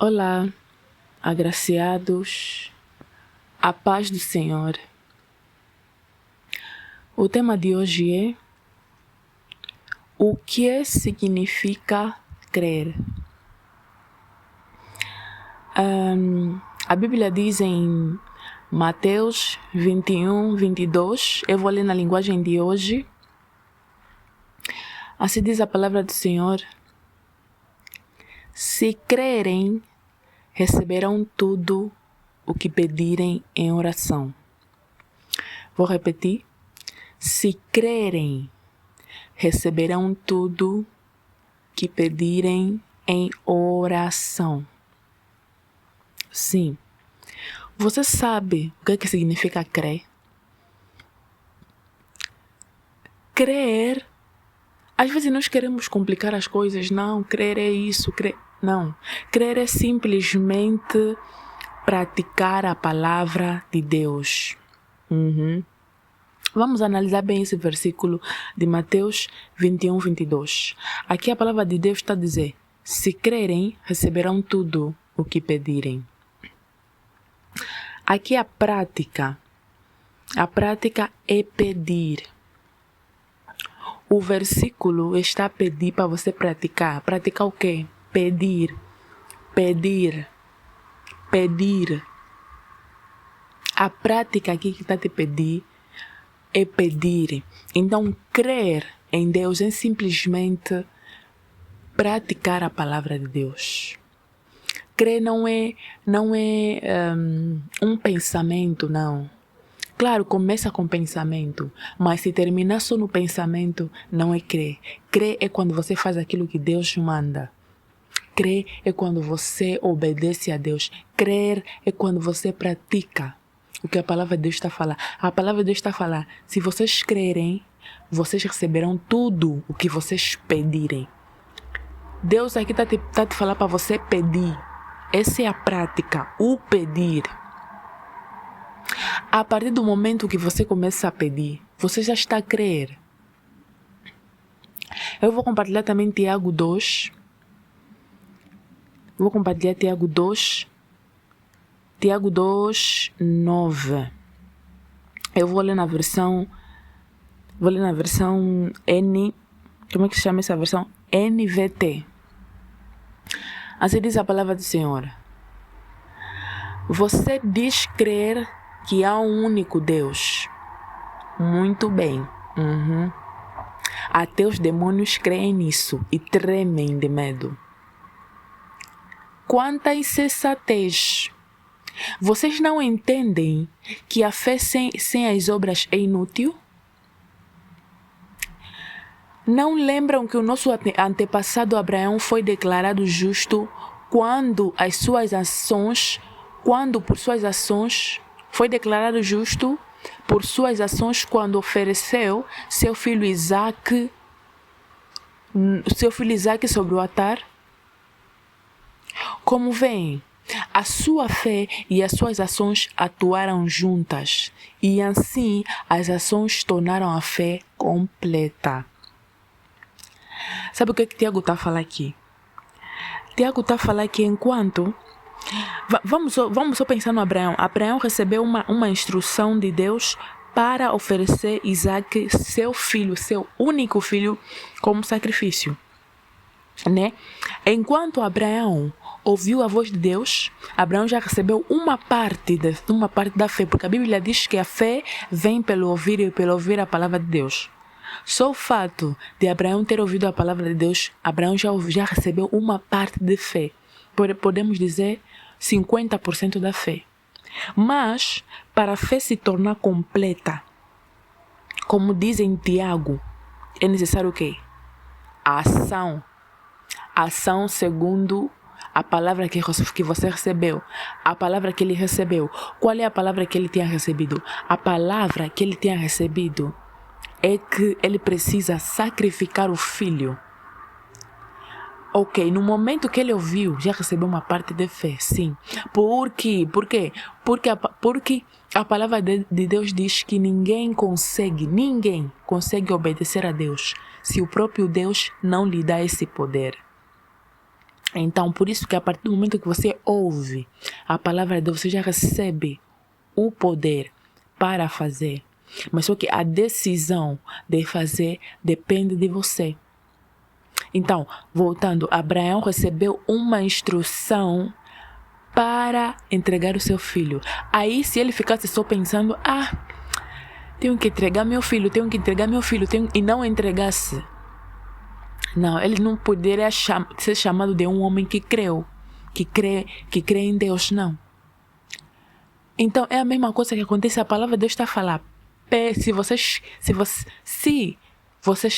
Olá, agraciados, a paz do Senhor. O tema de hoje é: o que significa crer? A Bíblia diz em Mateus 21, 22, eu vou ler na linguagem de hoje. Assim diz a palavra do Senhor: se crerem, receberão tudo o que pedirem em oração. Vou repetir. Se crerem, receberão tudo que pedirem em oração. Sim. Você sabe o que significa crer? Crer. Às vezes nós queremos complicar as coisas. Não, crer é isso. Não. Crer é simplesmente praticar a palavra de Deus. Vamos analisar bem esse versículo de Mateus 21, 22. Aqui a palavra de Deus está a dizer: se crerem, receberão tudo o que pedirem. Aqui a prática é pedir. O versículo está a pedir para você praticar. Praticar o quê? Pedir. A prática aqui que está a te pedir é pedir. Então, crer em Deus é simplesmente praticar a palavra de Deus. Crer não é um pensamento, não. Claro, começa com pensamento, mas se terminar só no pensamento, não é crer. Crer é quando você faz aquilo que Deus manda. Crer é quando você obedece a Deus. Crer é quando você pratica o que a palavra de Deus está a falar. A palavra de Deus está a falar: se vocês crerem, vocês receberão tudo o que vocês pedirem. Deus aqui está a te falar para você pedir. Essa é a prática, o pedir. A partir do momento que você começa a pedir, você já está a crer. Eu vou compartilhar também Tiago 2. Vou compartilhar Tiago 2. Tiago 2, 9. Eu vou ler na versão N. Como é que se chama essa versão? NVT. Assim diz a palavra do Senhor: você diz crer que há um único Deus. Muito bem. Até os demônios creem nisso e tremem de medo. Quanta insensatez! Vocês não entendem que a fé sem as obras é inútil? Não lembram que o nosso antepassado Abraão foi declarado justo quando por suas ações foi declarado justo por suas ações quando ofereceu seu filho Isaque sobre o altar? Como veem, a sua fé e as suas ações atuaram juntas, e assim as ações tornaram a fé completa. Sabe o que Tiago está a falar aqui? Tiago está a falar que enquanto... Vamos só pensar no Abraão. Abraão recebeu uma instrução de Deus para oferecer Isaque, seu filho, seu único filho, como sacrifício. Né? Enquanto Abraão ouviu a voz de Deus, Abraão já recebeu uma parte da fé, porque a Bíblia diz que a fé vem pelo ouvir e pelo ouvir a palavra de Deus. Só o fato de Abraão ter ouvido a palavra de Deus, Abraão já recebeu uma parte de fé. Podemos dizer 50% da fé. Mas, para a fé se tornar completa, como diz em Tiago, é necessário o quê? A ação. Ação segundo a palavra que você recebeu. A palavra que ele recebeu. Qual é a palavra que ele tinha recebido? A palavra que ele tinha recebido é que ele precisa sacrificar o filho. Ok, no momento que ele ouviu, já recebeu uma parte de fé, sim. Por quê? Porque a palavra de Deus diz que ninguém consegue obedecer a Deus se o próprio Deus não lhe dá esse poder. Então, por isso que a partir do momento que você ouve a palavra de Deus, você já recebe o poder para fazer. Mas só que a decisão de fazer depende de você. Então, voltando, Abraão recebeu uma instrução para entregar o seu filho. Aí, se ele ficasse só pensando, tenho que entregar meu filho, e não entregasse, não, ele não poderia ser chamado de um homem que creu, que crê em Deus, não. Então, é a mesma coisa que acontece, a palavra de Deus está a falar. Se vocês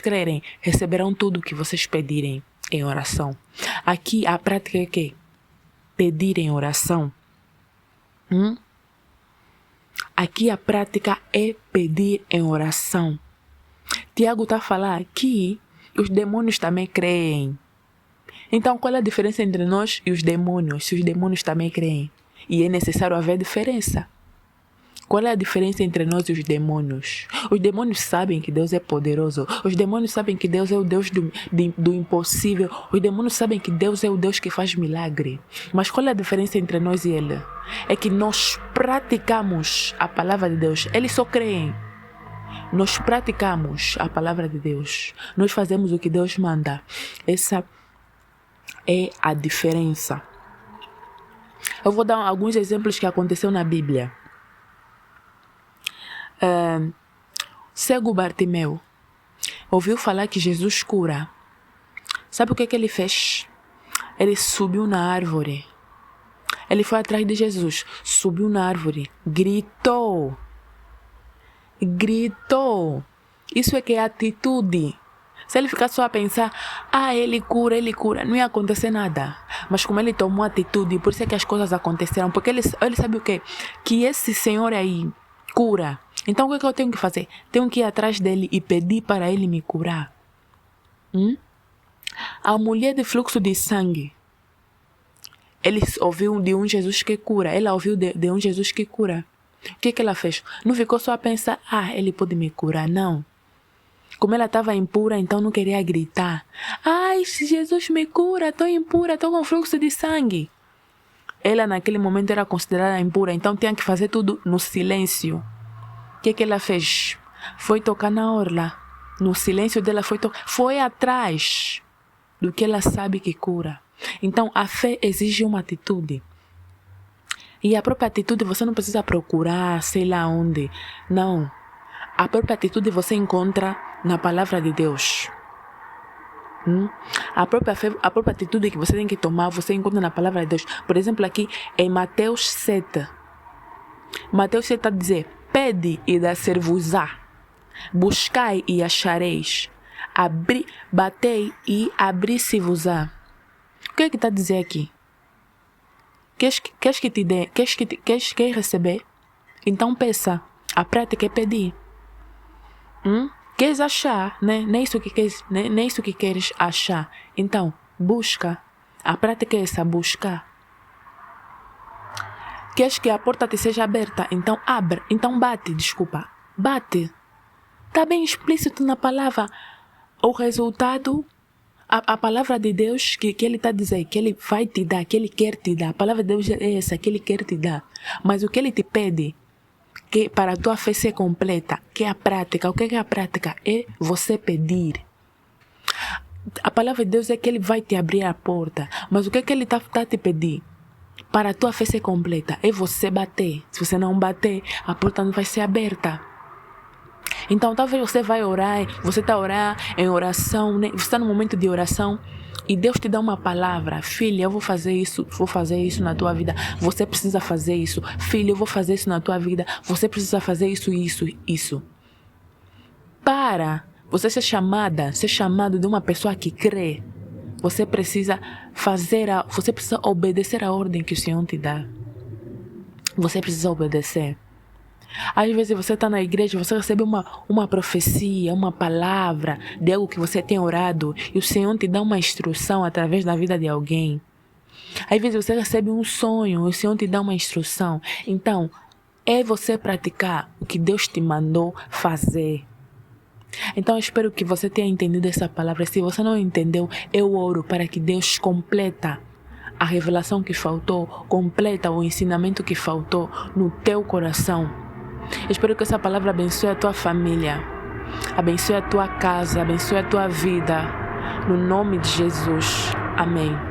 crerem, receberão tudo o que vocês pedirem em oração. Aqui, a prática é o quê? Pedir em oração. Aqui, a prática é pedir em oração. Tiago está a falar que os demônios também creem. Então, qual é a diferença entre nós e os demônios, se os demônios também creem? E é necessário haver diferença. Qual é a diferença entre nós e os demônios? Os demônios sabem que Deus é poderoso. Os demônios sabem que Deus é o Deus do impossível. Os demônios sabem que Deus é o Deus que faz milagre. Mas qual é a diferença entre nós e Ele? É que nós praticamos a palavra de Deus. Eles só creem. Nós praticamos a palavra de Deus. Nós fazemos o que Deus manda. Essa é a diferença. Eu vou dar alguns exemplos que aconteceu na Bíblia. Cego Bartimeu ouviu falar que Jesus cura. Sabe o que ele fez? Ele subiu na árvore. Ele foi atrás de Jesus, subiu na árvore, gritou. Isso é que é atitude. Se ele ficasse só a pensar, ele cura, não ia acontecer nada. Mas como ele tomou atitude, por isso é que as coisas aconteceram. Porque ele sabe o quê? Que esse Senhor aí cura. Então o que eu tenho que fazer? Tenho que ir atrás dele e pedir para ele me curar. A mulher de fluxo de sangue, ele ouviu de um Jesus que cura. Ela ouviu de um Jesus que cura. O que ela fez? Não ficou só a pensar, ele pode me curar, não. Como ela estava impura, então não queria gritar. Se Jesus me cura, estou impura, estou com fluxo de sangue. Ela naquele momento era considerada impura, então tinha que fazer tudo no silêncio. O que ela fez? Foi tocar na orla. No silêncio dela foi atrás do que ela sabe que cura. Então a fé exige uma atitude. E a própria atitude você não precisa procurar, sei lá onde. Não. A própria atitude você encontra na palavra de Deus. A própria atitude que você tem que tomar, você encontra na palavra de Deus. Por exemplo, aqui em Mateus 7. Mateus 7 está a dizer, pede e dar-se-vos-á. Buscai e achareis. Batei e abri-se-vos-á. O que está a dizer aqui? Queres que te dê? Queres receber? Então peça. A prática é pedir. Queres achar, né? Nem isso que queres achar. Então, busca. A prática é essa, buscar. Queres que a porta te seja aberta? Então abre. Então bate. Bate. Está bem explícito na palavra. O resultado, a palavra de Deus que Ele está dizendo, que Ele vai te dar, que Ele quer te dar. A palavra de Deus é essa, que Ele quer te dar. Mas o que Ele te pede, que para a tua fé ser completa, que é a prática. O que é a prática? É você pedir. A palavra de Deus é que Ele vai te abrir a porta. Mas o que é que Ele está a te pedir? Para a tua fé ser completa, é você bater. Se você não bater, a porta não vai ser aberta. Então talvez você vai orar, você está a orar em oração, né? Você está no momento de oração e Deus te dá uma palavra. Filha, eu vou fazer isso na tua vida. Você precisa fazer isso. Filha, eu vou fazer isso na tua vida. Você precisa fazer isso. Para você ser chamado de uma pessoa que crê, você precisa obedecer a ordem que o Senhor te dá. Você precisa obedecer. Às vezes você está na igreja, você recebe uma profecia, uma palavra de algo que você tem orado e o Senhor te dá uma instrução através da vida de alguém. Às vezes você recebe um sonho e o Senhor te dá uma instrução. Então, é você praticar o que Deus te mandou fazer. Então eu espero que você tenha entendido essa palavra. Se você não entendeu, eu oro para que Deus completa a revelação que faltou, completa o ensinamento que faltou no teu coração. Eu espero que essa palavra abençoe a tua família, abençoe a tua casa, abençoe a tua vida. No nome de Jesus. Amém.